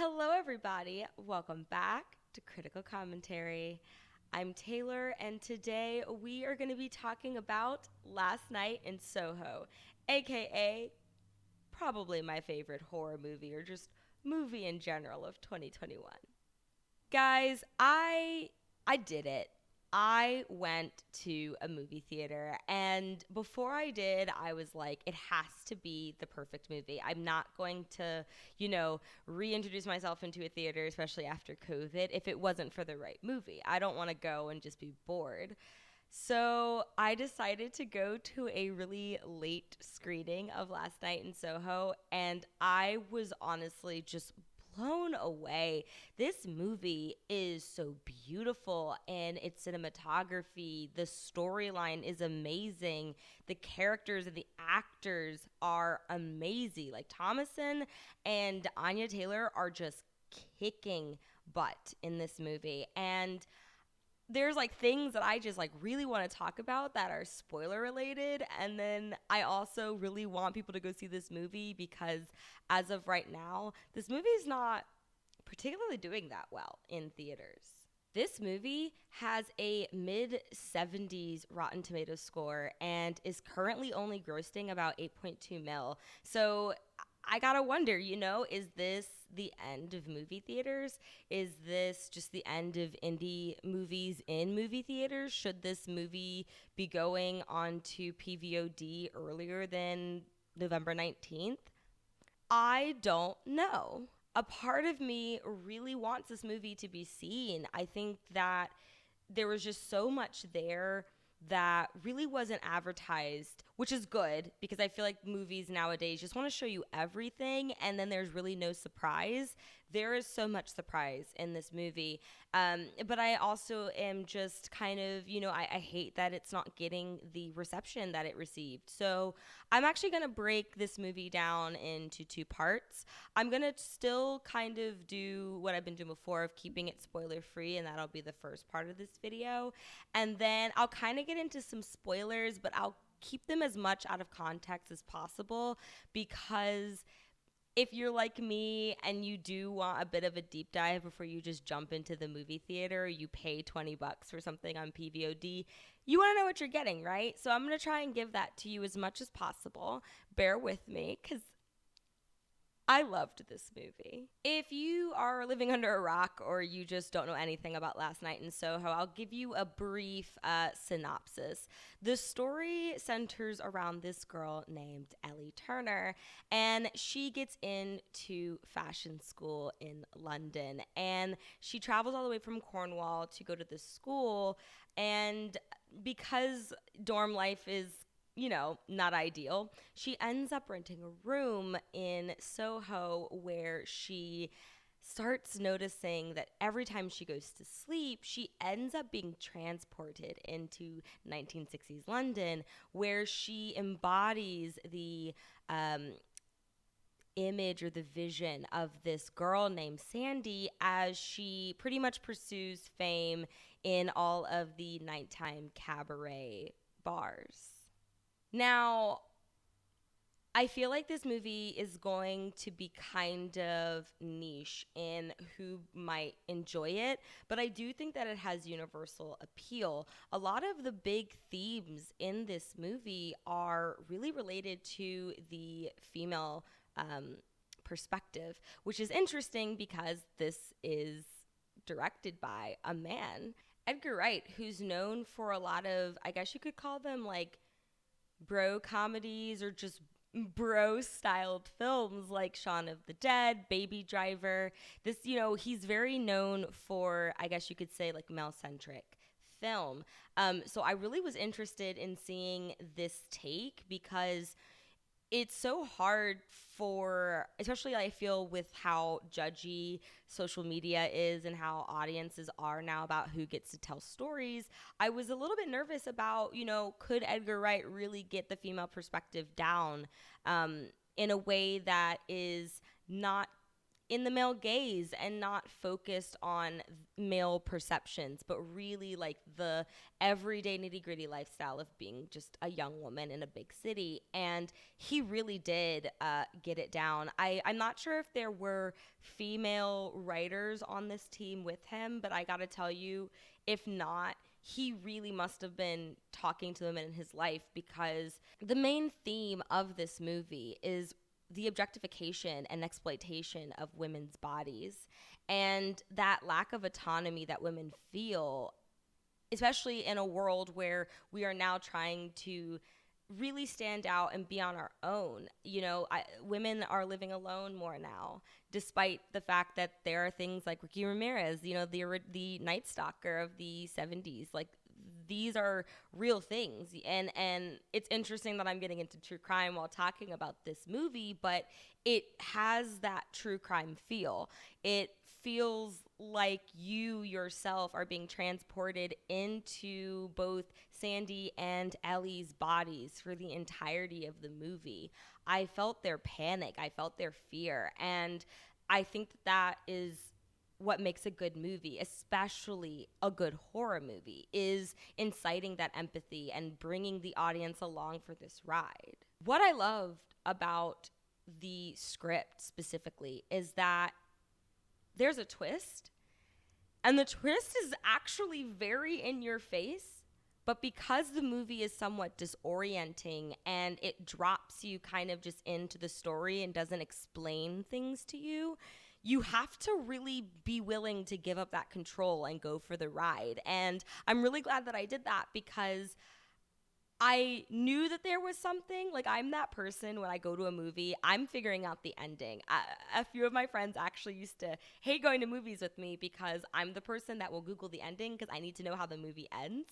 Hello, everybody. Welcome back to Critical Commentary. I'm Taylor, and today we are going to be talking about Last Night in Soho, aka probably my favorite horror movie or just movie in general of 2021. Guys, I did it. I went to a movie theater, and before I did, I was like, it has to be the perfect movie. I'm not going to, reintroduce myself into a theater, especially after COVID, if it wasn't for the right movie. I don't want to go and just be bored. So I decided to go to a really late screening of Last Night in Soho, and I was honestly just blown away. This movie is so beautiful and its cinematography, the storyline is amazing. The characters and the actors are amazing. Like Thomason and Anya Taylor are just kicking butt in this movie. And there's like things that I just like really want to talk about that are spoiler related, and then I also really want people to go see this movie because as of right now, this movie is not particularly doing that well in theaters. This movie has a mid 70s Rotten Tomatoes score and is currently only grossing about 8.2 mil. So I gotta wonder, is this the end of movie theaters? Is this just the end of indie movies in movie theaters? Should this movie be going on to PVOD earlier than November 19th? I don't know. A part of me really wants this movie to be seen. I think that there was just so much there that really wasn't advertised, which is good because I feel like movies nowadays just want to show you everything and then there's really no surprise. There is so much surprise in this movie. But I also am just kind of, I hate that it's not getting the reception that it received. So I'm actually going to break this movie down into two parts. I'm going to still kind of do what I've been doing before of keeping it spoiler free, and that'll be the first part of this video. And then I'll kind of get into some spoilers, but I'll keep them as much out of context as possible because if you're like me and you do want a bit of a deep dive before you just jump into the movie theater, you pay 20 bucks for something on PVOD, you want to know what you're getting, right? So I'm going to try and give that to you as much as possible. Bear with me because I loved this movie. If you are living under a rock or you just don't know anything about Last Night in Soho, I'll give you a brief synopsis. The story centers around this girl named Ellie Turner, and she gets into fashion school in London. And she travels all the way from Cornwall to go to this school. And because dorm life is not ideal. She ends up renting a room in Soho where she starts noticing that every time she goes to sleep, she ends up being transported into 1960s London, where she embodies the image or the vision of this girl named Sandy as she pretty much pursues fame in all of the nighttime cabaret bars. Now, I feel like this movie is going to be kind of niche in who might enjoy it, but I do think that it has universal appeal. A lot of the big themes in this movie are really related to the female perspective, which is interesting because this is directed by a man. Edgar Wright, who's known for a lot of, I guess you could call them like bro comedies or just bro styled films like Shaun of the Dead, Baby Driver. This, he's very known for, I guess you could say, like male centric film. So I really was interested in seeing this take because it's so hard for, especially I feel with how judgy social media is and how audiences are now about who gets to tell stories. I was a little bit nervous about, could Edgar Wright really get the female perspective down in a way that is not in the male gaze and not focused on male perceptions, but really like the everyday nitty gritty lifestyle of being just a young woman in a big city. And he really did get it down. I'm not sure if there were female writers on this team with him, but I gotta tell you, if not, he really must have been talking to them in his life, because the main theme of this movie is the objectification and exploitation of women's bodies, and that lack of autonomy that women feel, especially in a world where we are now trying to really stand out and be on our own. Women are living alone more now, despite the fact that there are things like Ricky Ramirez, the Night Stalker of the 70s. Like, these are real things. And it's interesting that I'm getting into true crime while talking about this movie, but it has that true crime feel. It feels like you yourself are being transported into both Sandy and Ellie's bodies for the entirety of the movie. I felt their panic, I felt their fear, and I think that is what makes a good movie, especially a good horror movie, is inciting that empathy and bringing the audience along for this ride. What I loved about the script specifically is that there's a twist, and the twist is actually very in your face, but because the movie is somewhat disorienting and it drops you kind of just into the story and doesn't explain things to you, you have to really be willing to give up that control and go for the ride. And I'm really glad that I did that, because I knew that there was something. Like, I'm that person when I go to a movie, I'm figuring out the ending. A few of my friends actually used to hate going to movies with me because I'm the person that will Google the ending because I need to know how the movie ends.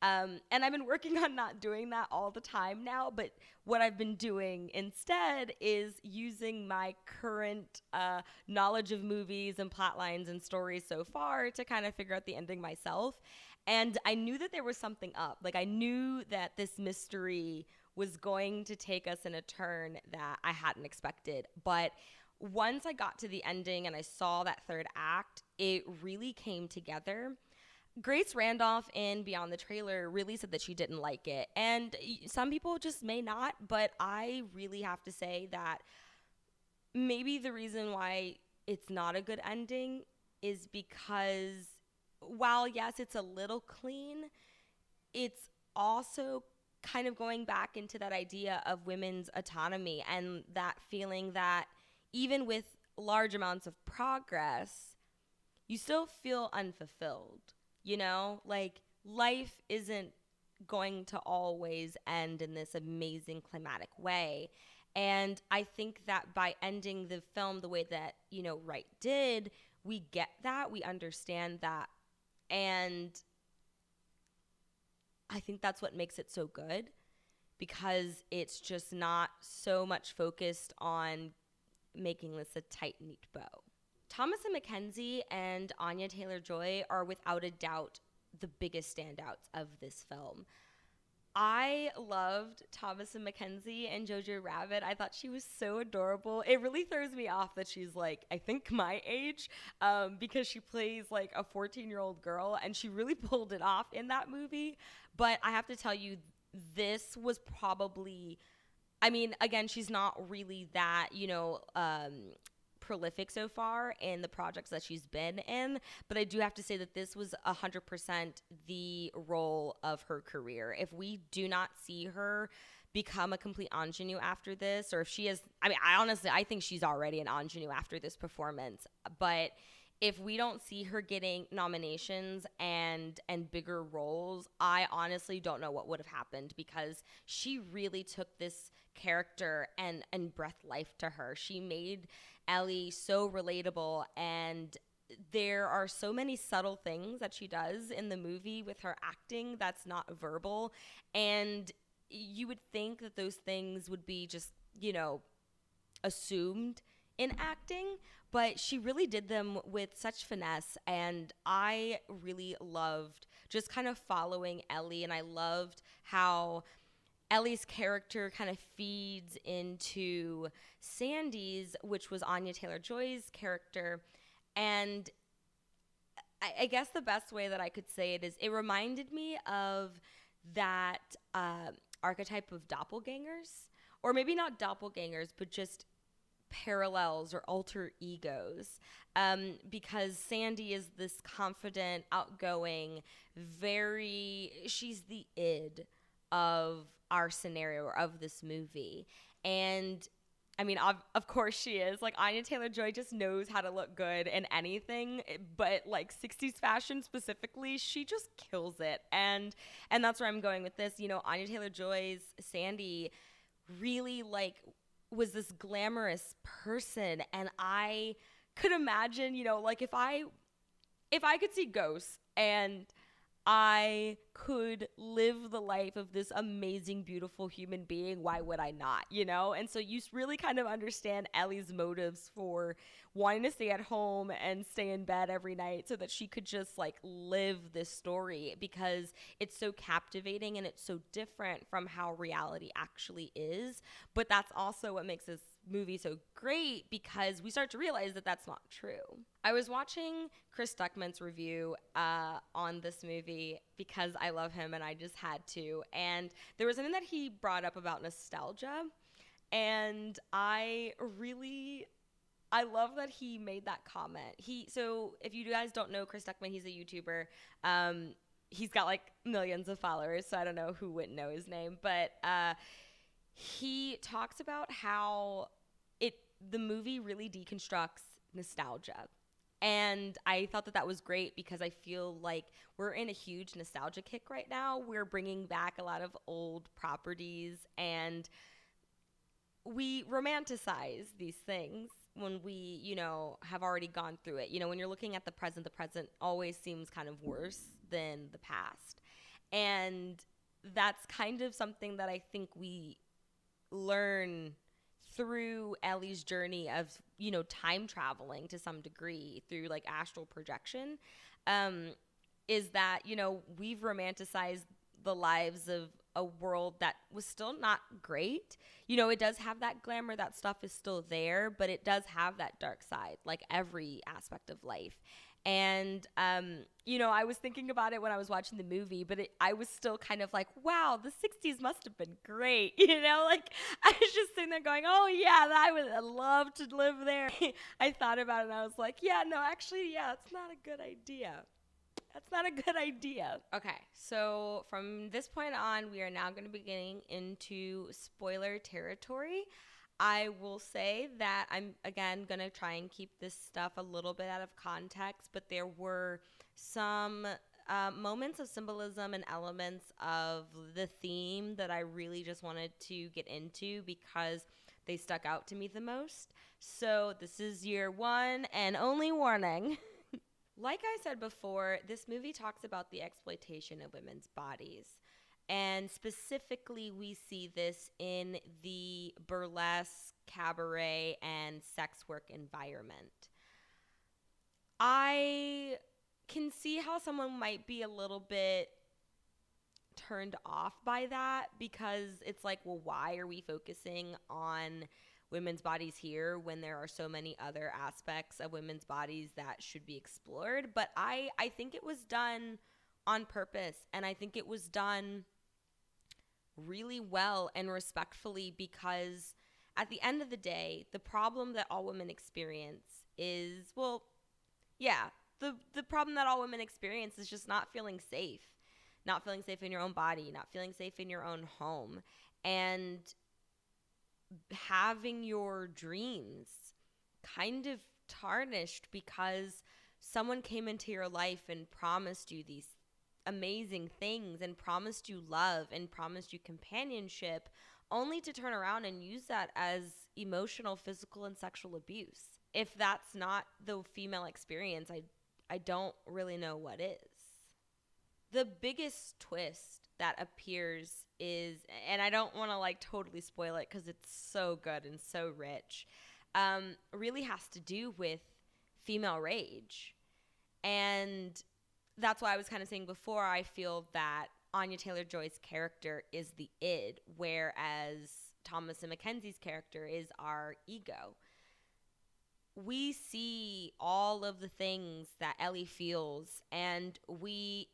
And I've been working on not doing that all the time now, but what I've been doing instead is using my current knowledge of movies and plot lines and stories so far to kind of figure out the ending myself. And I knew that there was something up. Like, I knew that this mystery was going to take us in a turn that I hadn't expected. But once I got to the ending and I saw that third act, it really came together. Grace Randolph in Beyond the Trailer really said that she didn't like it. And some people just may not, but I really have to say that maybe the reason why it's not a good ending is because while, yes, it's a little clean, it's also kind of going back into that idea of women's autonomy and that feeling that even with large amounts of progress, you still feel unfulfilled. Like, life isn't going to always end in this amazing climatic way. And I think that by ending the film the way that, Wright did, we get that, we understand that. And I think that's what makes it so good, because it's just not so much focused on making this a tight, neat bow. Thomasin McKenzie and Anya Taylor-Joy are without a doubt the biggest standouts of this film. I loved Thomasin McKenzie and Jojo Rabbit. I thought she was so adorable. It really throws me off that she's like, I think my age, because she plays like a 14-year-old girl, and she really pulled it off in that movie. But I have to tell you, this was probably, again, she's not really that, prolific so far in the projects that she's been in, but I do have to say that this was 100% the role of her career. If we do not see her become a complete ingenue after this, or if she is, I think she's already an ingenue after this performance, but if we don't see her getting nominations and bigger roles, I honestly don't know what would have happened, because she really took this character and breathed life to her. She made Ellie so relatable, and there are so many subtle things that she does in the movie with her acting that's not verbal, and you would think that those things would be just, assumed in acting, but she really did them with such finesse, and I really loved just kind of following Ellie, and I loved how Ellie's character kind of feeds into Sandy's, which was Anya Taylor-Joy's character. And I guess the best way that I could say it is it reminded me of that archetype of doppelgangers, or maybe not doppelgangers, but just parallels or alter egos, because Sandy is this confident, outgoing, she's the id of our scenario or of this movie. And I mean, of course she is. Like, Anya Taylor-Joy just knows how to look good in anything, but like 60s fashion specifically, she just kills it. And that's where I'm going with this. You know, Anya Taylor-Joy's Sandy really like was this glamorous person, and I could imagine, you know, like if I could see ghosts and I could live the life of this amazing, beautiful human being, why would I not, you know? And so you really kind of understand Ellie's motives for wanting to stay at home and stay in bed every night so that she could just like live this story, because it's so captivating and it's so different from how reality actually is. But that's also what makes this movie so great, because we start to realize that that's not true. I was watching Chris Stuckman's review on this movie because I love him and I just had to. And there was something that he brought up about nostalgia. And I love that he made that comment. So if you guys don't know Chris Stuckman, he's a YouTuber. He's got like millions of followers, so I don't know who wouldn't know his name. But he talks about how the movie really deconstructs nostalgia. And I thought that was great, because I feel like we're in a huge nostalgia kick right now. We're bringing back a lot of old properties, and we romanticize these things when we, you know, have already gone through it. You know, when you're looking at the present always seems kind of worse than the past. And that's kind of something that I think we learn through Ellie's journey of, you know, time traveling to some degree through like astral projection, is that, you know, we've romanticized the lives of a world that was still not great. You know, it does have that glamour, that stuff is still there, but it does have that dark side, like every aspect of life. And, you know, I was thinking about it when I was watching the movie, but I was still kind of like, wow, the 60s must have been great. You know, like I was just sitting there going, oh, yeah, I would love to live there. I thought about it and I was like, yeah, no, actually, yeah, it's not a good idea. That's not a good idea. Okay, so from this point on, we are now going to be getting into spoiler territory. I will say that I'm, again, going to try and keep this stuff a little bit out of context, but there were some moments of symbolism and elements of the theme that I really just wanted to get into because they stuck out to me the most. So this is your one and only warning. Like I said before, this movie talks about the exploitation of women's bodies. And specifically, we see this in the burlesque, cabaret, and sex work environment. I can see how someone might be a little bit turned off by that, because it's like, well, why are we focusing on women's bodies here when there are so many other aspects of women's bodies that should be explored? But I think it was done on purpose, and I think it was done really well and respectfully, because at the end of the day, the problem that all women experience is, well, yeah, the problem that all women experience is just not feeling safe. Not feeling safe in your own body, not feeling safe in your own home, and having your dreams kind of tarnished because someone came into your life and promised you these amazing things and promised you love and promised you companionship, only to turn around and use that as emotional, physical, and sexual abuse. If that's not the female experience, I don't really know what is. The biggest twist that appears is, and I don't want to like totally spoil it because it's so good and so rich, really has to do with female rage. And that's why I was kind of saying before, I feel that Anya Taylor-Joy's character is the id, whereas Thomasin McKenzie's character is our ego. We see all of the things that Ellie feels, and we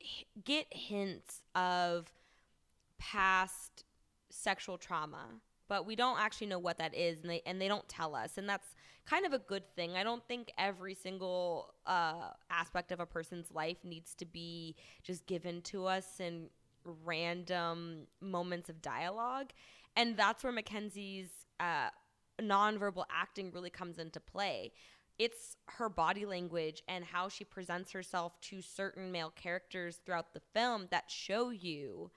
get hints of past sexual trauma, but we don't actually know what that is, and they don't tell us, and that's kind of a good thing. I don't think every single aspect of a person's life needs to be just given to us in random moments of dialogue, and that's where Mackenzie's nonverbal acting really comes into play. It's her body language and how she presents herself to certain male characters throughout the film that show you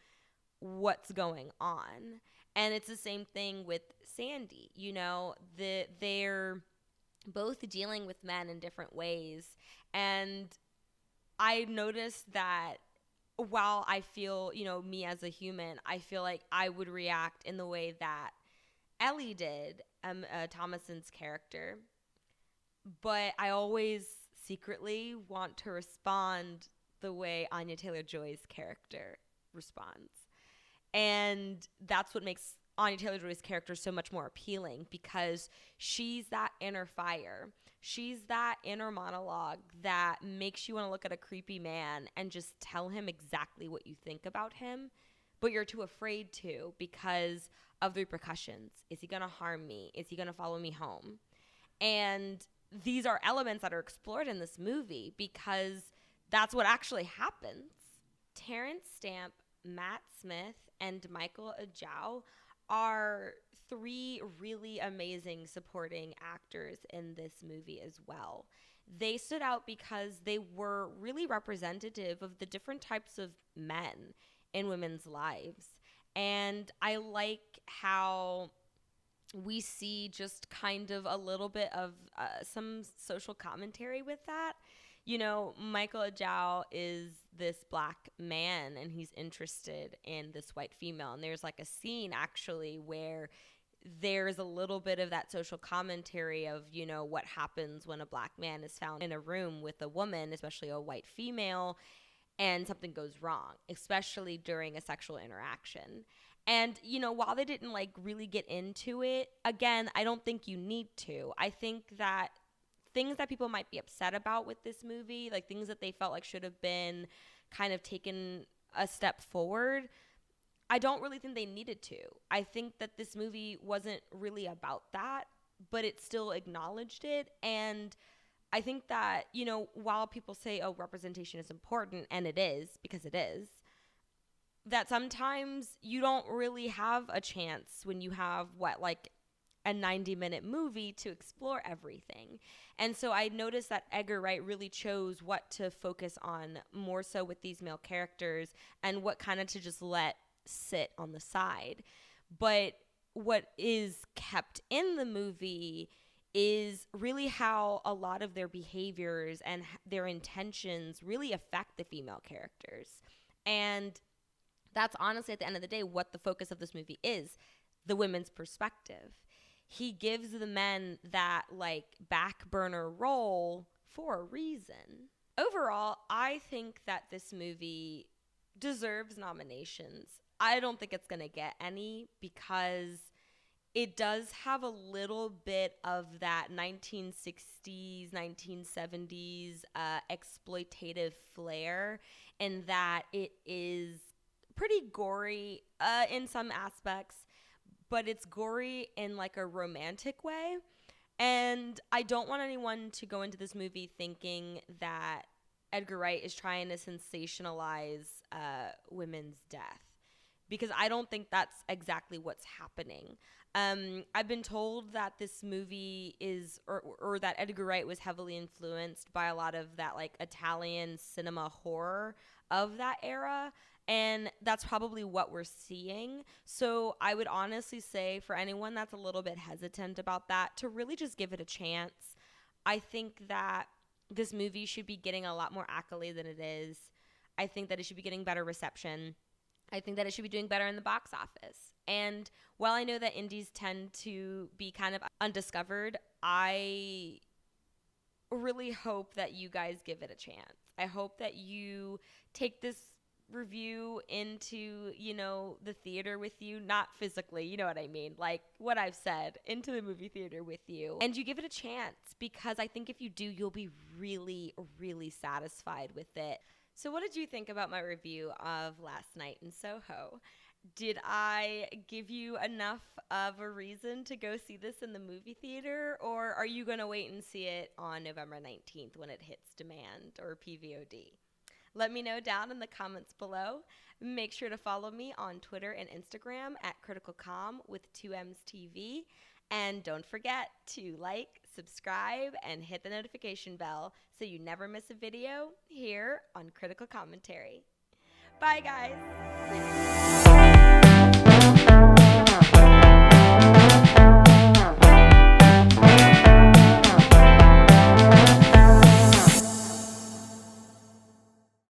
what's going on. And it's the same thing with Sandy. You know, they're both dealing with men in different ways. And I noticed that while I feel, you know, me as a human, I feel like I would react in the way that Ellie did, Thomasin's character. But I always secretly want to respond the way Anya Taylor-Joy's character responds. And that's what makes Anya Taylor-Joy's character so much more appealing, because she's that inner fire. She's that inner monologue that makes you want to look at a creepy man and just tell him exactly what you think about him, but you're too afraid to because of the repercussions. Is he going to harm me? Is he going to follow me home? And these are elements that are explored in this movie because that's what actually happens. Terrence Stamp, Matt Smith, and Michael Ajao are three really amazing supporting actors in this movie as well. They stood out because they were really representative of the different types of men in women's lives. And I like how we see just kind of a little bit of some social commentary with that. You know, Michael Ajao is this black man and he's interested in this white female. And there's like a scene actually where there's a little bit of that social commentary of, you know, what happens when a black man is found in a room with a woman, especially a white female, and something goes wrong, especially during a sexual interaction. And, you know, while they didn't like really get into it, again, I don't think you need to. I think that things that people might be upset about with this movie, like things that they felt like should have been kind of taken a step forward, I don't really think they needed to. I think that this movie wasn't really about that, but it still acknowledged it. And I think that, you know, while people say, oh, representation is important, and it is, because it is, that sometimes you don't really have a chance when you have like a 90-minute movie to explore everything. And so I noticed that Edgar Wright really chose what to focus on more so with these male characters and what kind of to just let sit on the side. But what is kept in the movie is really how a lot of their behaviors and their intentions really affect the female characters. And that's honestly, at the end of the day, what the focus of this movie is, the women's perspective. He gives the men that like back burner role for a reason. Overall, I think that this movie deserves nominations. I don't think it's going to get any because it does have a little bit of that 1960s, 1970s exploitative flair in that it is pretty gory in some aspects, but it's gory in like a romantic way. And I don't want anyone to go into this movie thinking that Edgar Wright is trying to sensationalize women's death, because I don't think that's exactly what's happening. I've been told that this movie is, or that Edgar Wright was heavily influenced by a lot of that like Italian cinema horror of that era. And that's probably what we're seeing. So I would honestly say for anyone that's a little bit hesitant about that, to really just give it a chance. I think that this movie should be getting a lot more accolade than it is. I think that it should be getting better reception. I think that it should be doing better in the box office. And while I know that indies tend to be kind of undiscovered, I really hope that you guys give it a chance. I hope that you take this review into, the theater with you, not physically, you know what I mean, like what I've said, into the movie theater with you, and you give it a chance, because I think if you do, you'll be really, really satisfied with it. So what did you think about my review of Last Night in Soho? Did I give you enough of a reason to go see this in the movie theater, or are you going to wait and see it on November 19th when it hits demand or PVOD? Let me know down in the comments below. Make sure to follow me on Twitter and Instagram at CriticalCom with 2M's TV. And don't forget to like, subscribe, and hit the notification bell so you never miss a video here on Critical Commentary. Bye, guys.